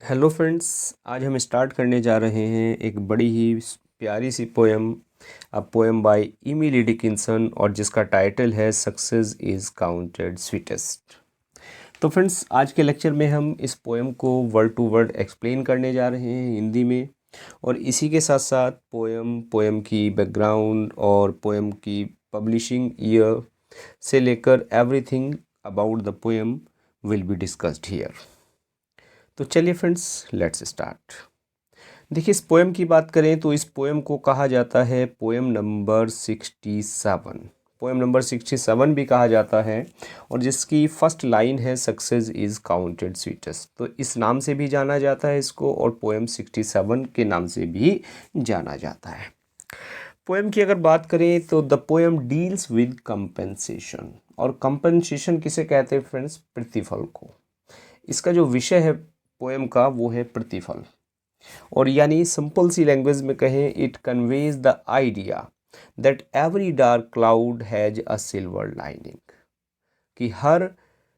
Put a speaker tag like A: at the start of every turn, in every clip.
A: Hello friends, आज हम start करने जा रहे हैं एक बड़ी ही प्यारी सी poem, a poem by Emily Dickinson, और जिसका टाइटल है सक्सेस इज़ काउंटेड स्वीटेस्ट। तो फ्रेंड्स, आज के लेक्चर में हम इस पोएम को वर्ड टू वर्ड एक्सप्लेन करने जा रहे हैं हिंदी में, और इसी के साथ साथ पोएम की बैकग्राउंड और पोएम की पब्लिशिंग ईयर से लेकर everything about the poem will be discussed here. तो चलिए फ्रेंड्स, लेट्स स्टार्ट। देखिए, इस पोएम की बात करें तो इस पोएम को कहा जाता है पोएम नंबर 67। पोएम नंबर 67 भी कहा जाता है, और जिसकी फर्स्ट लाइन है सक्सेस इज़ काउंटेड स्वीटेस्ट। तो इस नाम से भी जाना जाता है इसको, और पोएम 67 के नाम से भी जाना जाता है। पोएम की अगर बात करें तो the poem deals with compensation, और कंपेंसेशन किसे कहते हैं फ्रेंड्स? प्रतिफल को। इसका जो विषय है पोएम का वो है प्रतिफल, और यानी सिंपल सी लैंग्वेज में कहें, it conveys the idea that every dark cloud has a silver lining, कि हर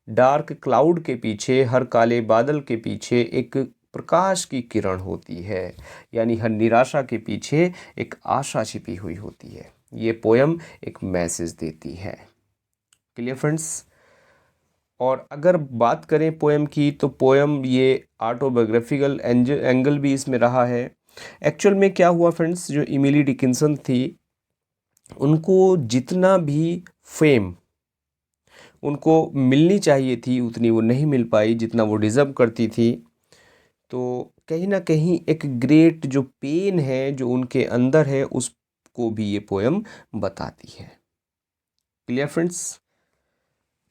A: डार्क क्लाउड के पीछे, हर काले बादल के पीछे एक प्रकाश की किरण होती है, यानी हर निराशा के पीछे एक आशा छिपी हुई होती है। ये पोएम एक मैसेज देती है। Clear friends? और अगर बात करें पोएम की, तो पोएम ये ऑटोबायोग्राफिकल एंगल भी इसमें रहा है। एक्चुअल में क्या हुआ फ्रेंड्स, जो इमिली डिकिंसन थी, उनको जितना भी फेम उनको मिलनी चाहिए थी उतनी वो नहीं मिल पाई जितना वो डिज़र्व करती थी। तो कहीं ना कहीं एक ग्रेट जो पेन है जो उनके अंदर है, उसको भी ये पोएम बताती है। Clear friends?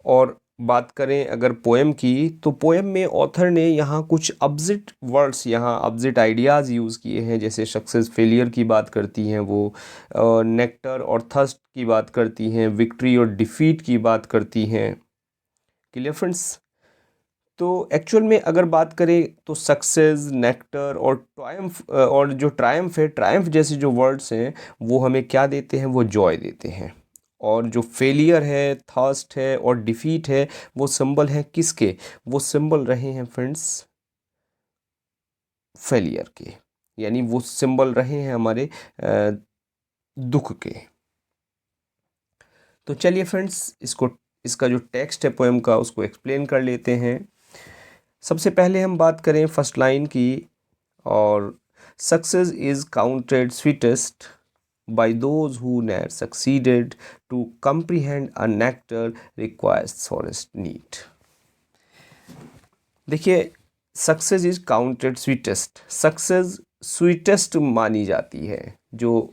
A: और बात करें अगर पोएम की, तो पोएम में ऑथर ने यहाँ कुछ अब्जिट वर्ड्स, यहाँ अब्जिट आइडियाज़ यूज़ किए हैं। जैसे सक्सेस फेलियर की बात करती हैं वो, नेक्टर और थर्स्ट की बात करती हैं, विक्ट्री और डिफीट की बात करती हैं। Clear friends? तो एक्चुअल में अगर बात करें तो सक्सेस, नेक्टर और ट्रायम्फ, और जो ट्रायम्फ है, ट्रायम्फ जैसे जो वर्ड्स हैं वो हमें क्या देते हैं? वो जॉय देते हैं। और जो फेलियर है, थर्स्ट है और डिफीट है, वो सिंबल है किसके? वो सिंबल रहे हैं फ्रेंड्स फेलियर के, यानी वो सिंबल रहे हैं हमारे दुख के। तो चलिए फ्रेंड्स, इसका जो टेक्स्ट है पोएम का, उसको एक्सप्लेन कर लेते हैं। सबसे पहले हम बात करें फर्स्ट लाइन की, और success is counted sweetest by those who never succeeded to comprehend a nectar requires sorest need। देखिए, success is counted sweetest, success sweetest मानी जाती है। जो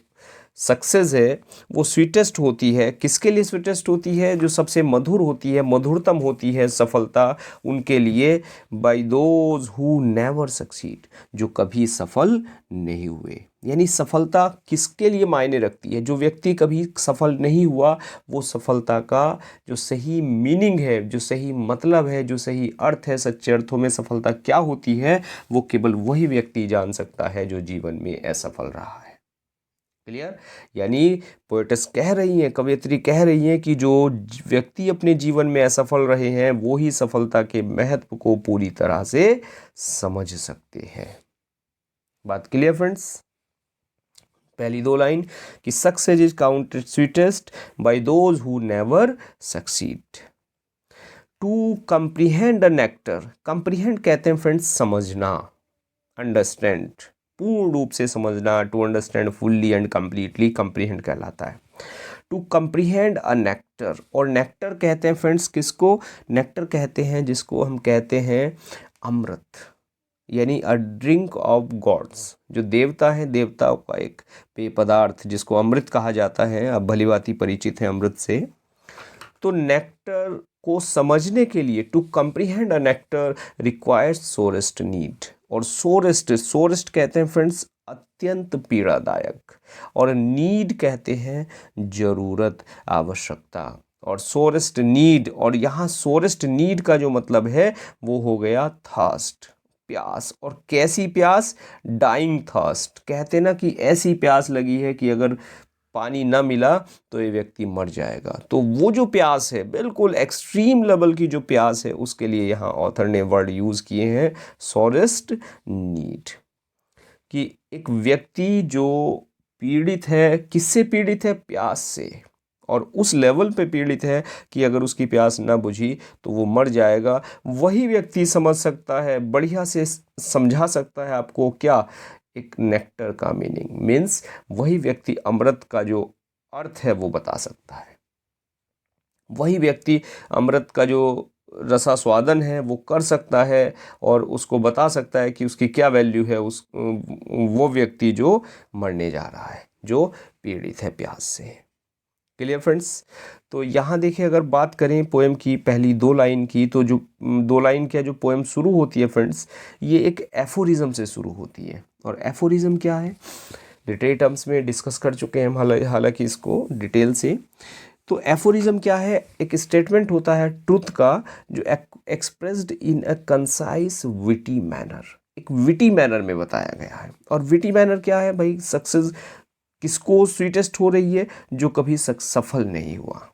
A: सक्सेस है वो स्वीटेस्ट होती है। किसके लिए स्वीटेस्ट होती है? जो सबसे मधुर होती है, मधुरतम होती है सफलता उनके लिए, by those who never succeed, जो कभी सफल नहीं हुए। यानी सफलता किसके लिए मायने रखती है? जो व्यक्ति कभी सफल नहीं हुआ, वो सफलता का जो सही मीनिंग है, जो सही मतलब है, जो सही अर्थ है, सच्चे अर्थों में सफलता क्या होती है, वो केवल वही व्यक्ति जान सकता है जो जीवन में असफल रहा है। क्लियर? यानी पोएटस कह रही हैं, कवयित्री कह रही हैं कि जो व्यक्ति अपने जीवन में असफल रहे हैं वो ही सफलता के महत्व को पूरी तरह से समझ सकते हैं। बात क्लियर फ्रेंड्स? पहली दो लाइन कि success is counted sweetest by those who never succeed to comprehend a nectar. Comprehend कहते हैं फ्रेंड्स समझना, अंडरस्टैंड, पूर्ण रूप से समझना, to understand fully and completely, comprehend कहलाता है। टू कंप्रीहेंड अ नेक्टर, और नेक्टर कहते हैं फ्रेंड्स किसको? नेक्टर कहते हैं जिसको हम कहते हैं अमृत, यानी अ ड्रिंक ऑफ गॉड्स। जो देवता है, देवताओं का एक पेय पदार्थ जिसको अमृत कहा जाता है, आप भली भांति परिचित हैं अमृत से। तो नेक्टर को समझने के लिए, to comprehend a nectar requires sorest need, और सोरेस्ट, सोरेस्ट कहते हैं फ्रेंड्स अत्यंत पीड़ादायक, और नीड कहते हैं जरूरत, आवश्यकता, और सोरेस्ट नीड, और यहाँ सोरेस्ट नीड का जो मतलब है वो हो गया थर्स्ट, प्यास। और कैसी प्यास? Dying thirst. कहते ना कि ऐसी प्यास लगी है कि अगर पानी ना मिला तो ये व्यक्ति मर जाएगा। तो वो जो प्यास है, बिल्कुल एक्सट्रीम लेवल की जो प्यास है, उसके लिए यहाँ ऑथर ने वर्ड यूज़ किए हैं सोरेस्ट नीड, कि एक व्यक्ति जो पीड़ित है, किससे पीड़ित है? प्यास से, और उस लेवल पे पीड़ित है कि अगर उसकी प्यास ना बुझी तो वो मर जाएगा। वही व्यक्ति समझ सकता है, बढ़िया से समझा सकता है आपको क्या, एक नेक्टर का मीनिंग, मीन्स वही व्यक्ति अमृत का जो अर्थ है वो बता सकता है। वही व्यक्ति अमृत का जो रसास्वादन है वो कर सकता है और उसको बता सकता है कि उसकी क्या वैल्यू है, वो व्यक्ति जो मरने जा रहा है, जो पीड़ित है प्यास से। Clear friends? तो यहाँ देखिए, अगर बात करें पोएम की पहली 2 लाइन की, तो जो 2 लाइन की जो पोएम शुरू होती है फ्रेंड्स, ये एक एफोरिज्म से शुरू होती है। और एफोरिज्म क्या है, लिटरेरी टर्म्स में डिस्कस कर चुके हैं हम हालांकि इसको डिटेल से। तो एफोरिज्म क्या है? एक स्टेटमेंट होता है ट्रुथ का जो expressed in a concise witty manner, एक विटी मैनर में बताया गया है। और विटी मैनर क्या है भाई? सक्सेस किसको स्वीटेस्ट हो रही है? जो कभी सफल नहीं हुआ।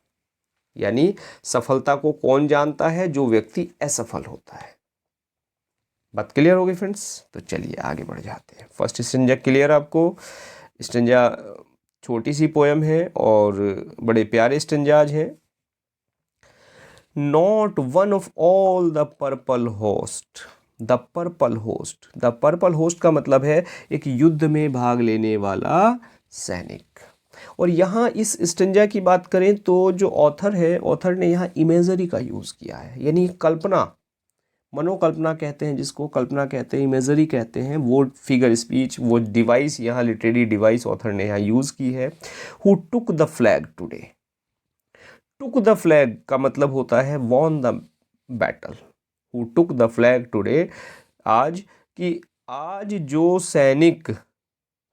A: यानी सफलता को कौन जानता है? जो व्यक्ति असफल होता है। बात क्लियर हो गई फ्रेंड्स? तो चलिए आगे बढ़ जाते हैं। फर्स्ट स्टेंजा क्लियर आपको? स्टेंजा छोटी सी पोएम है और बड़े प्यारे स्टेंजाज हैं। Not one of all the purple host, the purple host, the purple host का मतलब है एक युद्ध में भाग लेने वाला सैनिक। और यहाँ इस स्टेंजा की बात करें तो जो ऑथर है, ऑथर ने यहाँ इमेजरी का यूज़ किया है, यानी कल्पना, मनोकल्पना कहते हैं जिसको, कल्पना कहते हैं, इमेजरी कहते हैं, वो फिगर स्पीच, वो डिवाइस, यहाँ लिटरेरी डिवाइस ऑथर ने यहाँ यूज़ की है। Who took the flag today, took the flag का मतलब होता है won the battle. Who took the flag today, आज, कि आज जो सैनिक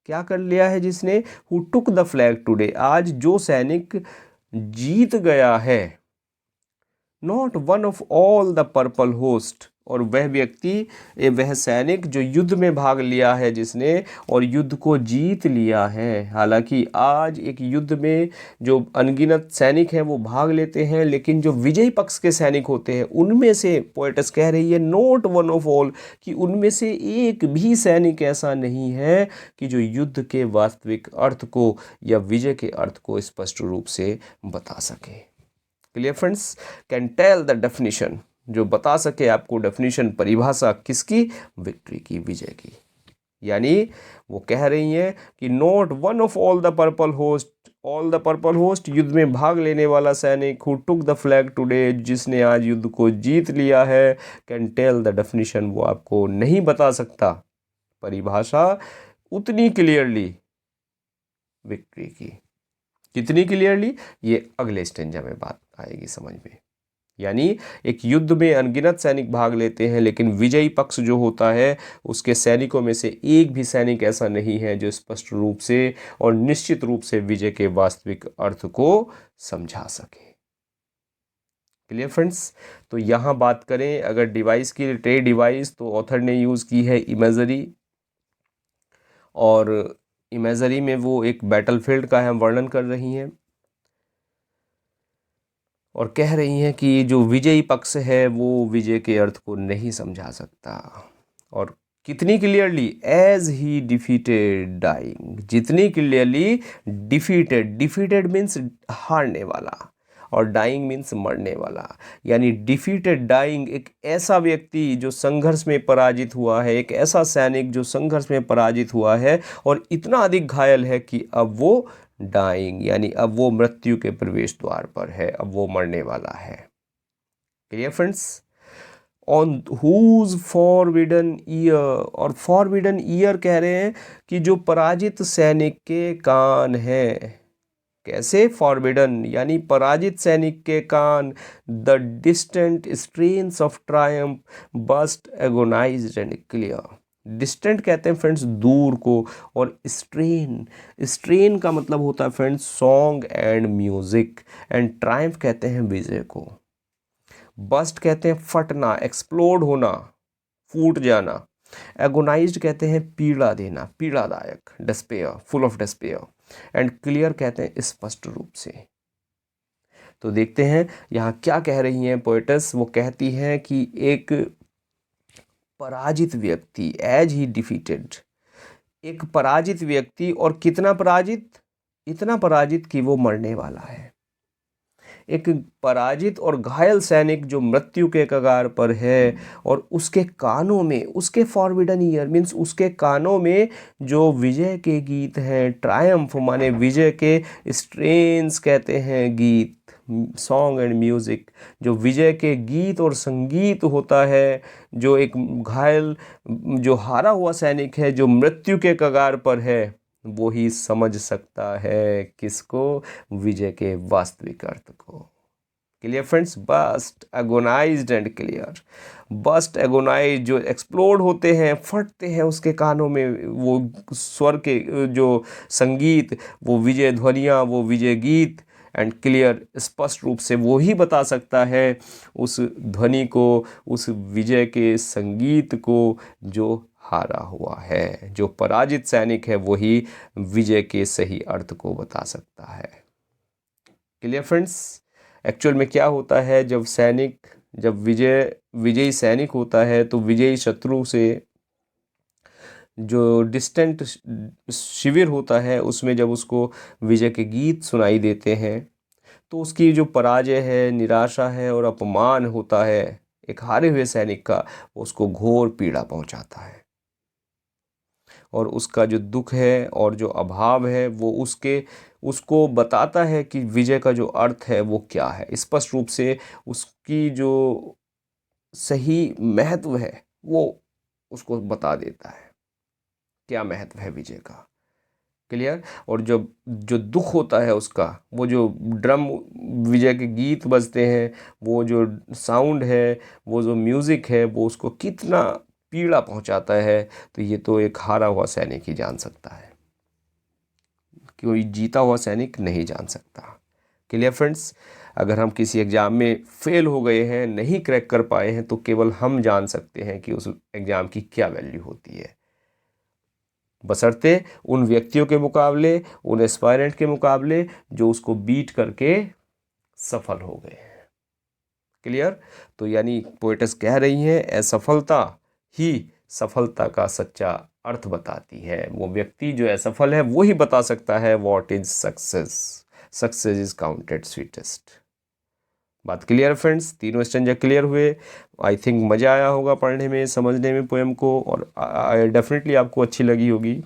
A: क्या कर लिया है, जिसने, who took the flag today, आज जो सैनिक जीत गया है। Not one of all the purple host, और वह व्यक्ति, वह सैनिक जो युद्ध में भाग लिया है जिसने, और युद्ध को जीत लिया है। हालांकि आज एक युद्ध में जो अनगिनत सैनिक हैं वो भाग लेते हैं, लेकिन जो विजयी पक्ष के सैनिक होते हैं उनमें से पोएटस कह रही है नॉट वन ऑफ ऑल, कि उनमें से एक भी सैनिक ऐसा नहीं है कि जो युद्ध के वास्तविक अर्थ को या विजय के अर्थ को स्पष्ट रूप से बता सके। Clear friends? Can tell the definition, जो बता सके आपको डेफिनेशन, परिभाषा किसकी? विक्ट्री की, विजय की। यानी वो कह रही हैं कि not one of all the purple host, all the purple host, युद्ध में भाग लेने वाला सैनिक, who took the flag today, जिसने आज युद्ध को जीत लिया है, कैन टेल द डेफिनेशन, वो आपको नहीं बता सकता परिभाषा उतनी क्लियरली विक्ट्री की। कितनी क्लियरली? ये अगले स्टेंजा में बात आएगी समझ में। यानी एक युद्ध में अनगिनत सैनिक भाग लेते हैं, लेकिन विजयी पक्ष जो होता है उसके सैनिकों में से एक भी सैनिक ऐसा नहीं है जो स्पष्ट रूप से और निश्चित रूप से विजय के वास्तविक अर्थ को समझा सके। Clear friends? तो यहाँ बात करें अगर डिवाइस की, लिटरेरी डिवाइस, तो ऑथर ने यूज़ की है इमेजरी, और इमेजरी में वो एक बैटलफील्ड का हम वर्णन कर रही हैं और कह रही हैं कि जो विजयी पक्ष है वो विजय के अर्थ को नहीं समझा सकता। और कितनी क्लियरली? एज ही डिफीटेड डाइंग, जितनी क्लियरली डिफीटेड, डिफीटेड मीन्स हारने वाला, और डाइंग मीन्स मरने वाला। यानी डिफीटेड डाइंग, एक ऐसा व्यक्ति जो संघर्ष में पराजित हुआ है, एक ऐसा सैनिक जो संघर्ष में पराजित हुआ है और इतना अधिक घायल है कि अब वो डाइंग, यानी अब वो मृत्यु के प्रवेश द्वार पर है, अब वो मरने वाला है। Clear friends? On whose forbidden ear, और फॉरबिडन ईयर कह रहे हैं कि जो पराजित सैनिक के कान है। कैसे? फॉरबिडन, यानी पराजित सैनिक के कान। The distant strains of triumph burst agonized and clear. Distant कहते हैं फ्रेंड्स दूर को, और स्ट्रेन, स्ट्रेन का मतलब होता है friends song and music, and Triumph कहते हैं विजय को। बस्ट कहते हैं फटना, एक्सप्लोड होना, फूट जाना। एगोनाइज्ड कहते हैं पीड़ा देना, पीड़ादायक, despair, full of despair. And clear कहते हैं स्पष्ट रूप से। तो देखते हैं यहाँ क्या कह रही हैं पोएटस। वो कहती हैं कि एक पराजित व्यक्ति, एज ही डिफीटेड, एक पराजित व्यक्ति, और कितना पराजित, इतना पराजित कि वो मरने वाला है। एक पराजित और घायल सैनिक जो मृत्यु के कगार पर है, और उसके कानों में, उसके फॉरबिडन ईयर मीन्स उसके कानों में जो विजय के गीत हैं, ट्रायम्फ माने विजय के स्ट्रेन्स कहते हैं गीत, सॉन्ग एंड म्यूज़िक, जो विजय के गीत और संगीत होता है, जो एक घायल, जो हारा हुआ सैनिक है, जो मृत्यु के कगार पर है, वो ही समझ सकता है किसको, विजय के वास्तविक अर्थ को। Clear friends, burst agonized and clear, burst agonize जो एक्सप्लोड होते हैं, फटते हैं उसके कानों में वो स्वर के जो संगीत, वो विजय ध्वनियाँ, वो विजय गीत, एंड क्लियर स्पष्ट रूप से वो ही बता सकता है उस ध्वनि को, उस विजय के संगीत को जो हारा हुआ है। जो पराजित सैनिक है वही विजय के सही अर्थ को बता सकता है। क्लियर फ्रेंड्स, एक्चुअल में क्या होता है, जब सैनिक, जब विजयी सैनिक होता है तो विजयी शत्रु से जो डिस्टेंट शिविर होता है उसमें जब उसको विजय के गीत सुनाई देते हैं तो उसकी जो पराजय है, निराशा है और अपमान होता है एक हारे हुए सैनिक का, उसको घोर पीड़ा पहुंचाता है, और उसका जो दुख है और जो अभाव है वो उसको बताता है कि विजय का जो अर्थ है वो क्या है। स्पष्ट रूप से उसकी जो सही महत्व है वो उसको बता देता है, क्या महत्व है विजय का। क्लियर। और जब जो दुख होता है उसका, वो जो ड्रम विजय के गीत बजते हैं, वो जो साउंड है, वो जो म्यूज़िक है, वो उसको कितना पीड़ा पहुंचाता है, तो ये तो एक हारा हुआ सैनिक ही जान सकता है, कोई जीता हुआ सैनिक नहीं जान सकता। क्लियर फ्रेंड्स, अगर हम किसी एग्ज़ाम में फेल हो गए हैं, नहीं क्रैक कर पाए हैं, तो केवल हम जान सकते हैं कि उस एग्ज़ाम की क्या वैल्यू होती है, बशर्ते उन व्यक्तियों के मुकाबले, उन एस्पायरेंट के मुकाबले जो उसको बीट करके सफल हो गए हैं। क्लियर। तो यानी पोएटस कह रही हैं असफलता ही सफलता का सच्चा अर्थ बताती है। वो व्यक्ति जो असफल है वो ही बता सकता है what is success, success is counted sweetest. बात क्लियर है फ्रेंड्स, तीनों स्टेंजा क्लियर हुए। आई थिंक मज़ा आया होगा पढ़ने में, समझने में पोएम को, और डेफिनेटली आपको अच्छी लगी होगी।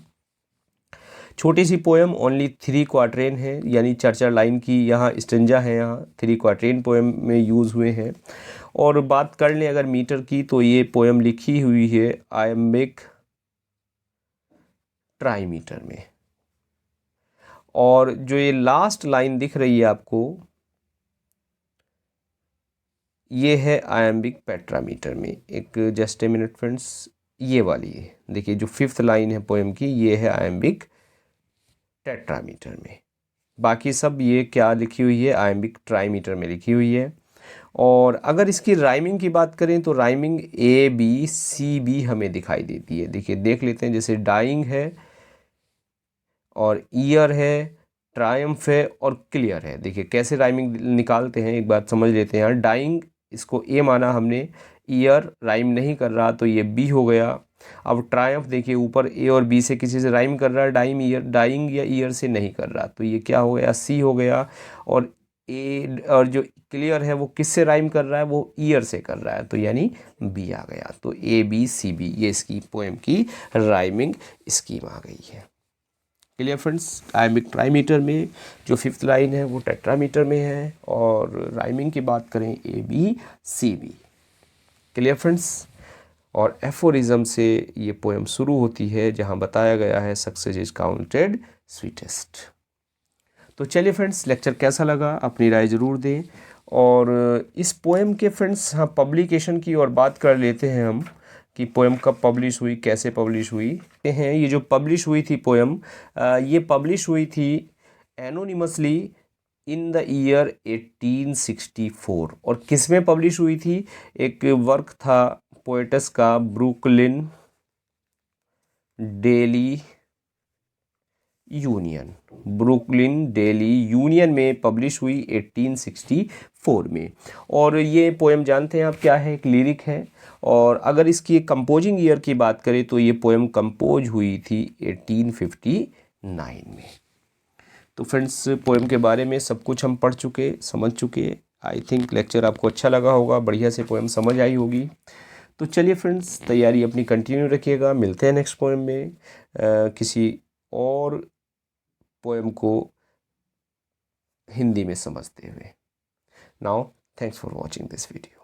A: छोटी सी पोएम, ओनली 3 क्वार्टरेन है, यानी 4-4 लाइन की यहाँ स्टेंजा है, यहाँ 3 क्वार्टरेन पोएम में यूज़ हुए हैं। और बात कर लें अगर मीटर की, तो ये पोएम लिखी हुई है आयम्बिक ट्राईमीटर में, और जो ये लास्ट लाइन दिख रही है आपको, ये है आयम्बिक पेट्रामीटर में। एक जस्ट ए मिनट फ्रेंड्स, ये वाली है देखिए, जो 5th लाइन है पोएम की, ये है आयम्बिक टेट्रामीटर में। बाकी सब ये क्या लिखी हुई है, आयम्बिक ट्राईमीटर में लिखी हुई है। और अगर इसकी राइमिंग की बात करें तो राइमिंग ABCB हमें दिखाई देती है। देखिए देख लेते हैं, जैसे डाइंग है और ईयर है, ट्रायम्फ है और क्लियर है। देखिए कैसे राइमिंग निकालते हैं, एक बात समझ लेते हैं। यहाँ डाइंग, इसको A माना हमने, ईयर राइम नहीं कर रहा तो ये B हो गया। अब ट्रायम्फ देखिए, ऊपर A और B से किसी से राइम कर रहा है, डाइंग या ईयर से नहीं कर रहा, तो ये क्या हो गया, C हो गया। और और जो क्लियर है वो किससे राइम कर रहा है, वो ईयर से कर रहा है, तो यानी B आ गया। तो ABCB ये इसकी पोएम की राइमिंग स्कीम आ गई है। क्लियर फ्रेंड्स, आयम्बिक ट्राईमीटर में जो 5th लाइन है वो टेट्रामीटर में है, और राइमिंग की बात करें ABCB। Clear friends. और एफोरिज्म से ये पोएम शुरू होती है, जहाँ बताया गया है सक्सेस इज काउंटेड स्वीटेस्ट। तो चलिए फ्रेंड्स, लेक्चर कैसा लगा अपनी राय ज़रूर दें। और इस पोएम के फ्रेंड्स, हाँ, पब्लिकेशन की और बात कर लेते हैं हम, कि पोएम कब पब्लिश हुई, कैसे पब्लिश हुई हैं। ये जो पब्लिश हुई थी पोएम, ये पब्लिश हुई थी एनोनिमसली इन द ईयर 1864। और किस में पब्लिश हुई थी, एक वर्क था पोएटस का, Brooklyn daily union, Brooklyn daily union में पब्लिश हुई 1864 में। और ये पोएम जानते हैं आप क्या है? एक लिरिक है। और अगर इसकी कंपोजिंग ईयर की बात करें तो ये पोएम कंपोज हुई थी 1859 में। तो फ्रेंड्स, पोएम के बारे में सब कुछ हम पढ़ चुके, समझ चुके। आई थिंक लेक्चर आपको अच्छा लगा होगा, बढ़िया से पोएम समझ आई होगी। तो चलिए फ्रेंड्स, तैयारी अपनी कंटिन्यू रखिएगा। मिलते हैं नेक्स्ट पोएम में किसी और पोएम को हिंदी में समझते हुए। Now thanks for watching this video.